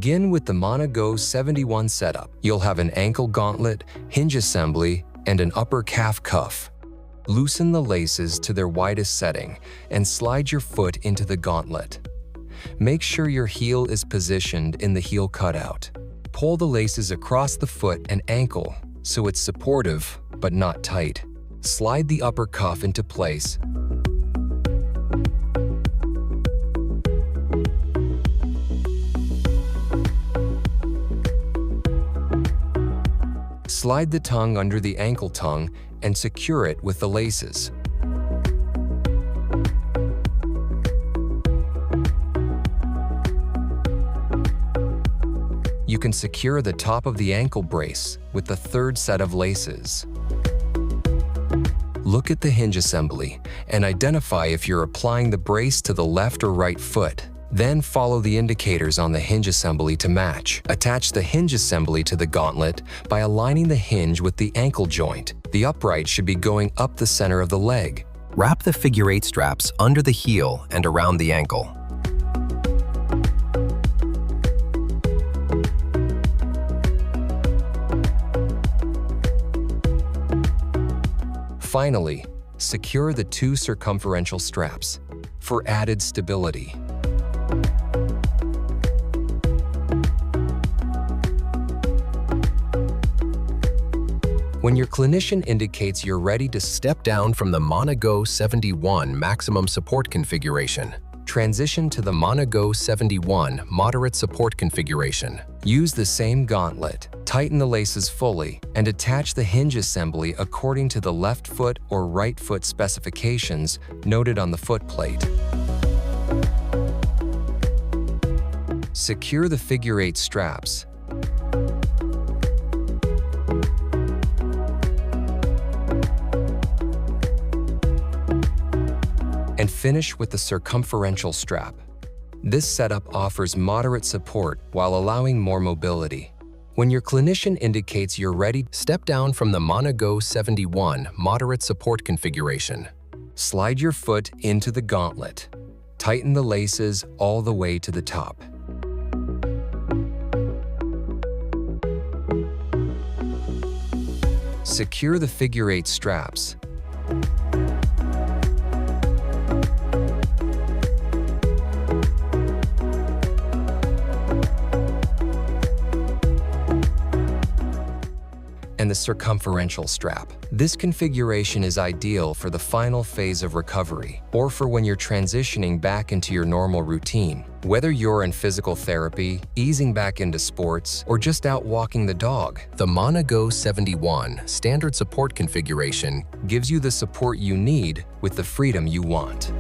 Begin with the ManaGo 71 setup. You'll have an ankle gauntlet, hinge assembly, and an upper calf cuff. Loosen the laces to their widest setting and slide your foot into the gauntlet. Make sure your heel is positioned in the heel cutout. Pull the laces across the foot and ankle so it's supportive but not tight. Slide the upper cuff into place. Slide the tongue under the ankle tongue and secure it with the laces. You can secure the top of the ankle brace with the third set of laces. Look at the hinge assembly and identify if you're applying the brace to the left or right foot. Then follow the indicators on the hinge assembly to match. Attach the hinge assembly to the gauntlet by aligning the hinge with the ankle joint. The upright should be going up the center of the leg. Wrap the figure 8 straps under the heel and around the ankle. Finally, secure the 2 circumferential straps for added stability. When your clinician indicates you're ready to Step down from the ManaGo 71 maximum support configuration. transition to the ManaGo 71 moderate support configuration. Use the same gauntlet, tighten the laces fully, and attach the hinge assembly according to the left foot or right foot specifications noted on the foot plate. Secure the figure 8 straps. And finish with the circumferential strap. This setup offers moderate support while allowing more mobility. When your clinician indicates you're ready, Step down from the ManaGo 71 moderate support configuration. slide your foot into the gauntlet. Tighten the laces all the way to the top. Secure the figure 8 straps. And the circumferential strap. This configuration is ideal for the final phase of recovery or for when you're transitioning back into your normal routine. Whether you're in physical therapy, easing back into sports, or just out walking the dog, The ManaGo 71 standard support configuration gives you the support you need with the freedom you want.